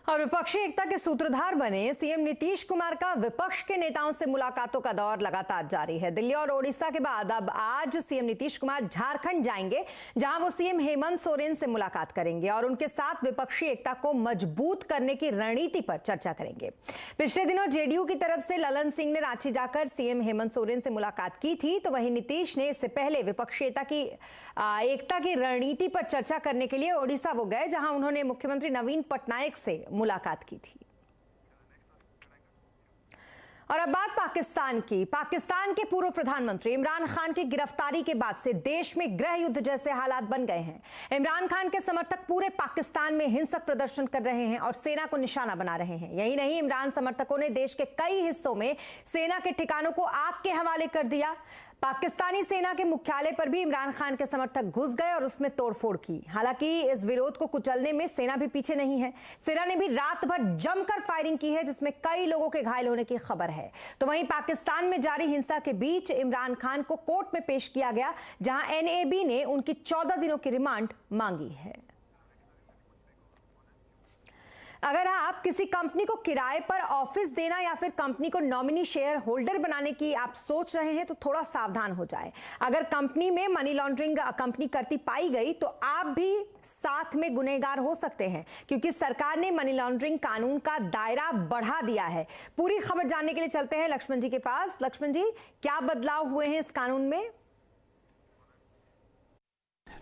और विपक्षी एकता के सूत्रधार बने सीएम नीतीश कुमार का विपक्ष के नेताओं से मुलाकातों का दौर लगातार जारी है। दिल्ली और ओडिशा के बाद अब आज सीएम नीतीश कुमार झारखंड जाएंगे, जहां वो सीएम हेमंत सोरेन से मुलाकात करेंगे और उनके साथ विपक्षी एकता को मजबूत करने की रणनीति पर चर्चा करेंगे। पिछले दिनों जेडीयू की तरफ से ललन सिंह ने रांची जाकर सीएम हेमंत सोरेन से मुलाकात की थी, तो वहीं नीतीश ने इससे पहले विपक्षी एकता की रणनीति पर चर्चा करने के लिए ओडिशा वो गए, जहां उन्होंने मुख्यमंत्री नवीन पटनायक से मुलाकात की थी। और अब बात पाकिस्तान की। पाकिस्तान के पूर्व प्रधानमंत्री इमरान खान की गिरफ्तारी के बाद से देश में गृह युद्ध जैसे हालात बन गए हैं। इमरान खान के समर्थक पूरे पाकिस्तान में हिंसक प्रदर्शन कर रहे हैं और सेना को निशाना बना रहे हैं। यही नहीं, इमरान समर्थकों ने देश के कई हिस्सों में सेना के ठिकानों को आग के हवाले कर दिया। पाकिस्तानी सेना के मुख्यालय पर भी इमरान खान के समर्थक घुस गए और उसमें तोड़फोड़ की। हालांकि इस विरोध को कुचलने में सेना भी पीछे नहीं है। सेना ने भी रात भर जमकर फायरिंग की है, जिसमें कई लोगों के घायल होने की खबर है। तो वहीं पाकिस्तान में जारी हिंसा के बीच इमरान खान को कोर्ट में पेश किया गया, जहां एनएबी ने उनकी 14 दिनों की रिमांड मांगी है। अगर आप किसी कंपनी को किराए पर ऑफिस देना या फिर कंपनी को नॉमिनी शेयर होल्डर बनाने की आप सोच रहे हैं, तो थोड़ा सावधान हो जाए। अगर कंपनी में मनी लॉन्ड्रिंग कंपनी करती पाई गई तो आप भी साथ में गुनहगार हो सकते हैं, क्योंकि सरकार ने मनी लॉन्ड्रिंग कानून का दायरा बढ़ा दिया है। पूरी खबर जानने के लिए चलते हैं लक्ष्मण जी के पास। लक्ष्मण जी, क्या बदलाव हुए हैं इस कानून में?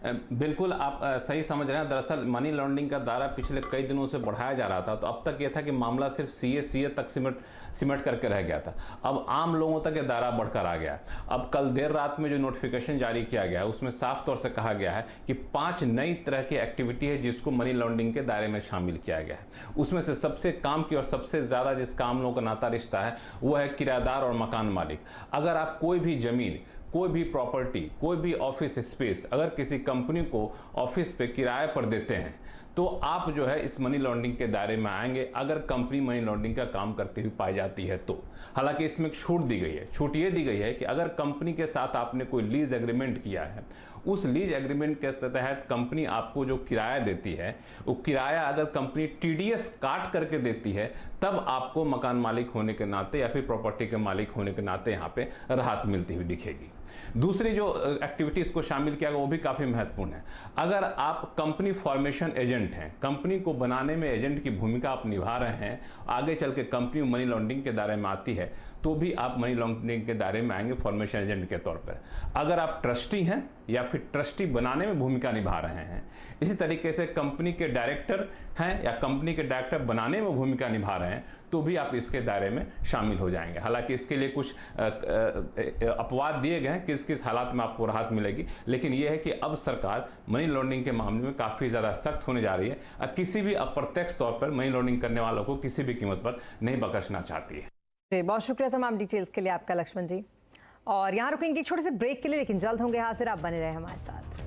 बिल्कुल, आप सही समझ रहे हैं। दरअसल मनी लॉन्ड्रिंग का दायरा पिछले कई दिनों से बढ़ाया जा रहा था, तो अब तक यह था कि मामला सिर्फ सीए तक सिमट करके रह गया था। अब आम लोगों तक ये दायरा बढ़कर आ गया। अब कल देर रात में जो नोटिफिकेशन जारी किया गया है, उसमें साफ तौर से कहा गया है कि 5 नई तरह की एक्टिविटी है जिसको मनी लॉन्ड्रिंग के दायरे में शामिल किया गया है। उसमें से सबसे काम की और सबसे ज़्यादा जिसका आम लोगों का नाता रिश्ता है वो है किराएदार और मकान मालिक। अगर आप कोई भी जमीन, कोई भी प्रॉपर्टी, कोई भी ऑफिस स्पेस अगर किसी कंपनी को ऑफिस पे किराए पर देते हैं, तो आप जो है इस मनी लॉन्ड्रिंग के दायरे में आएंगे, अगर कंपनी मनी लॉन्ड्रिंग का काम करती हुई पाई जाती है तो। हालांकि इसमें एक छूट दी गई है। छूट ये दी गई है कि अगर कंपनी के साथ आपने कोई लीज एग्रीमेंट किया है, उस लीज एग्रीमेंट के तहत कंपनी आपको जो किराया देती है, वो किराया अगर कंपनी टीडीएस काट करके देती है, तब आपको मकान मालिक होने के नाते या फिर प्रॉपर्टी के मालिक होने के नाते यहाँ पे राहत मिलती हुई दिखेगी। दूसरी जो एक्टिविटीज को शामिल किया गया वो भी काफी महत्वपूर्ण है। अगर आप कंपनी फॉर्मेशन एजेंट हैं, कंपनी को बनाने में एजेंट की भूमिका आप निभा रहे हैं, आगे चल के कंपनी मनी लॉन्ड्रिंग के दायरे में आती है, तो भी आप मनी लॉन्ड्रिंग के दायरे में आएंगे फॉर्मेशन एजेंट के तौर पर। अगर आप ट्रस्टी हैं या फिर ट्रस्टी बनाने में भूमिका निभा रहे हैं, इसी तरीके से कंपनी के डायरेक्टर हैं या कंपनी के डायरेक्टर बनाने में भूमिका निभा रहे हैं, तो भी आप इसके दायरे में शामिल हो जाएंगे। हालांकि इसके लिए कुछ अपवाद दिए गए हैं किस किस हालात में आपको राहत मिलेगी, लेकिन यह है कि अब सरकार मनी लॉन्ड्रिंग के मामले में काफी ज्यादा सख्त होने जा रही है। किसी भी अप्रत्यक्ष तौर पर मनी लॉन्ड्रिंग करने वालों को किसी भी कीमत पर नहीं बख्शना चाहती है। बहुत शुक्रिया तमाम डिटेल्स के लिए आपका लक्ष्मण जी। और यहाँ रुकेंगे एक छोटे से ब्रेक के लिए, लेकिन जल्द होंगे हाजिर। आप बने रहे हमारे साथ।